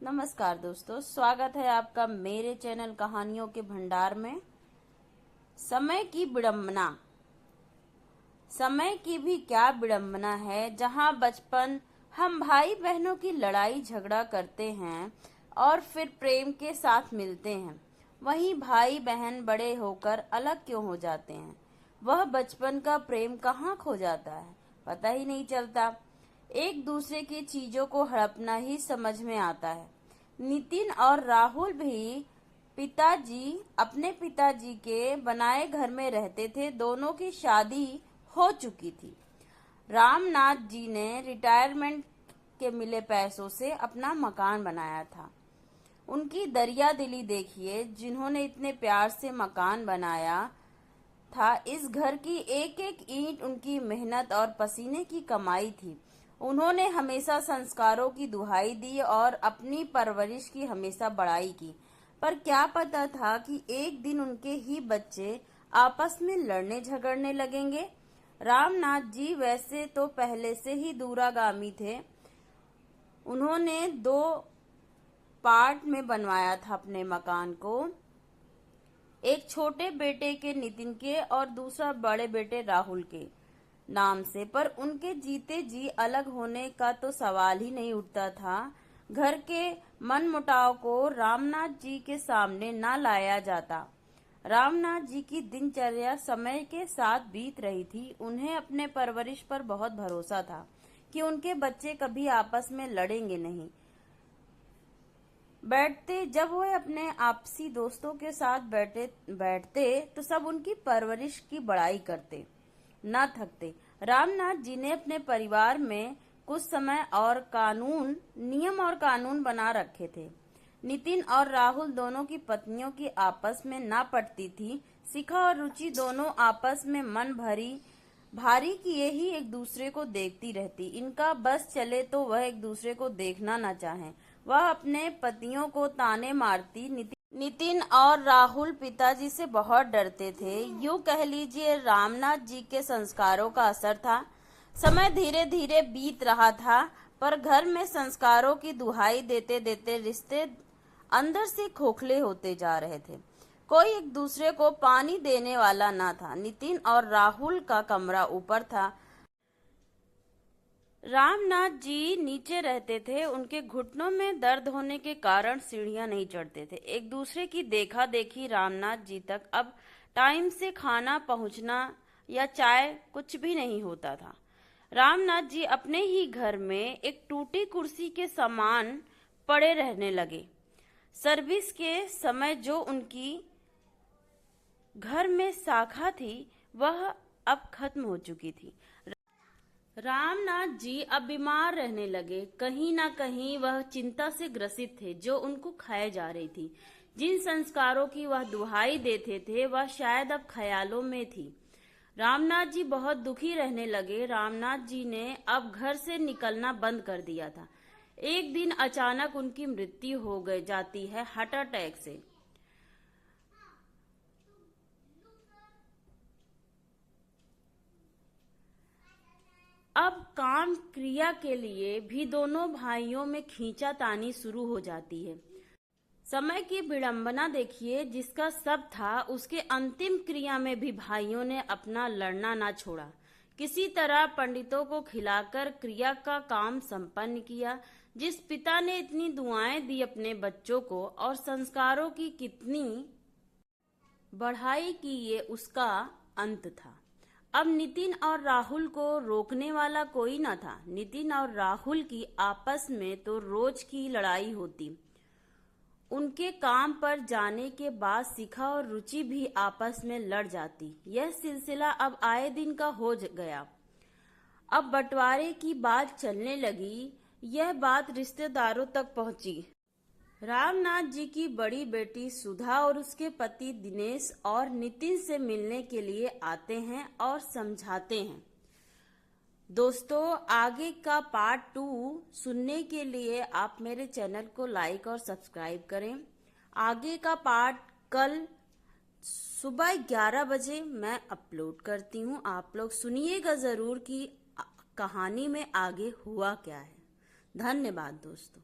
नमस्कार दोस्तों, स्वागत है आपका मेरे चैनल कहानियों के भंडार में। समय की विडंबना। समय की भी क्या विडंबना है, जहां बचपन हम भाई बहनों की लड़ाई झगड़ा करते हैं और फिर प्रेम के साथ मिलते हैं, वहीं भाई बहन बड़े होकर अलग क्यों हो जाते हैं। वह बचपन का प्रेम कहाँ खो जाता है, पता ही नहीं चलता। एक दूसरे की चीजों को हड़पना ही समझ में आता है। नितिन और राहुल भी अपने पिताजी के बनाए घर में रहते थे। दोनों की शादी हो चुकी थी। रामनाथ जी ने रिटायरमेंट के मिले पैसों से अपना मकान बनाया था। उनकी दरिया दिली देखिए, जिन्होंने इतने प्यार से मकान बनाया था। इस घर की एक एक ईंट उनकी मेहनत और पसीने की कमाई थी। उन्होंने हमेशा संस्कारों की दुहाई दी और अपनी परवरिश की हमेशा बड़ाई की। पर क्या पता था कि एक दिन उनके ही बच्चे आपस में लड़ने झगड़ने लगेंगे। रामनाथ जी वैसे तो पहले से ही दूरागामी थे। उन्होंने 2 पार्ट में बनवाया था अपने मकान को, एक छोटे बेटे के नितिन के और दूसरा बड़े बेटे राहुल के नाम से। पर उनके जीते जी अलग होने का तो सवाल ही नहीं उठता था। घर के मनमुटाव को रामनाथ जी के सामने ना लाया जाता। रामनाथ जी की दिनचर्या समय के साथ बीत रही थी। उन्हें अपने परवरिश पर बहुत भरोसा था कि उनके बच्चे कभी आपस में लड़ेंगे नहीं। जब वो अपने आपसी दोस्तों के साथ बैठते तो सब उनकी परवरिश की बड़ाई करते, न थकते। रामनाथ जी ने अपने परिवार में कुछ समय और नियम और कानून बना रखे थे। नितिन और राहुल दोनों की पत्नियों की आपस में ना पटती थी। शिखा और रुचि दोनों आपस में मन भारी किए ही एक दूसरे को देखती रहती। इनका बस चले तो वह एक दूसरे को देखना न चाहें। वह अपने पतियों को ताने मारती। नितिन और राहुल पिताजी से बहुत डरते थे। यूं कह लीजिए रामनाथ जी के संस्कारों का असर था। समय धीरे धीरे बीत रहा था, पर घर में संस्कारों की दुहाई देते देते रिश्ते अंदर से खोखले होते जा रहे थे। कोई एक दूसरे को पानी देने वाला ना था। नितिन और राहुल का कमरा ऊपर था। रामनाथ जी नीचे रहते थे। उनके घुटनों में दर्द होने के कारण सीढ़ियां नहीं चढ़ते थे। एक दूसरे की देखा देखी रामनाथ जी तक अब टाइम से खाना पहुंचना या चाय कुछ भी नहीं होता था। रामनाथ जी अपने ही घर में एक टूटी कुर्सी के समान पड़े रहने लगे। सर्विस के समय जो उनकी घर में शाखा थी वह अब खत्म हो चुकी थी। रामनाथ जी अब बीमार रहने लगे। कहीं ना कहीं वह चिंता से ग्रसित थे जो उनको खाए जा रही थी। जिन संस्कारों की वह दुहाई देते थे वह शायद अब ख्यालों में थी। रामनाथ जी बहुत दुखी रहने लगे। रामनाथ जी ने अब घर से निकलना बंद कर दिया था। एक दिन अचानक उनकी मृत्यु हो जाती है हार्ट अटैक से। अब काम क्रिया के लिए भी दोनों भाइयों में खींचातानी शुरू हो जाती है। समय की विडंबना देखिए, जिसका सब था उसके अंतिम क्रिया में भी भाइयों ने अपना लड़ना ना छोड़ा। किसी तरह पंडितों को खिलाकर क्रिया का काम संपन्न किया। जिस पिता ने इतनी दुआएं दी अपने बच्चों को और संस्कारों की कितनी बढ़ाई की, ये उसका अंत था। अब नितिन और राहुल को रोकने वाला कोई न था। नितिन और राहुल की आपस में तो रोज की लड़ाई होती। उनके काम पर जाने के बाद शिखा और रुचि भी आपस में लड़ जाती। यह सिलसिला अब आए दिन का हो गया। अब बंटवारे की बात चलने लगी। यह बात रिश्तेदारों तक पहुंची। रामनाथ जी की बड़ी बेटी सुधा और उसके पति दिनेश और नितिन से मिलने के लिए आते हैं और समझाते हैं। दोस्तों, आगे का पार्ट 2 सुनने के लिए आप मेरे चैनल को लाइक और सब्सक्राइब करें। आगे का पार्ट कल सुबह 11 बजे मैं अपलोड करती हूँ। आप लोग सुनिएगा जरूर कि कहानी में आगे हुआ क्या है। धन्यवाद दोस्तों।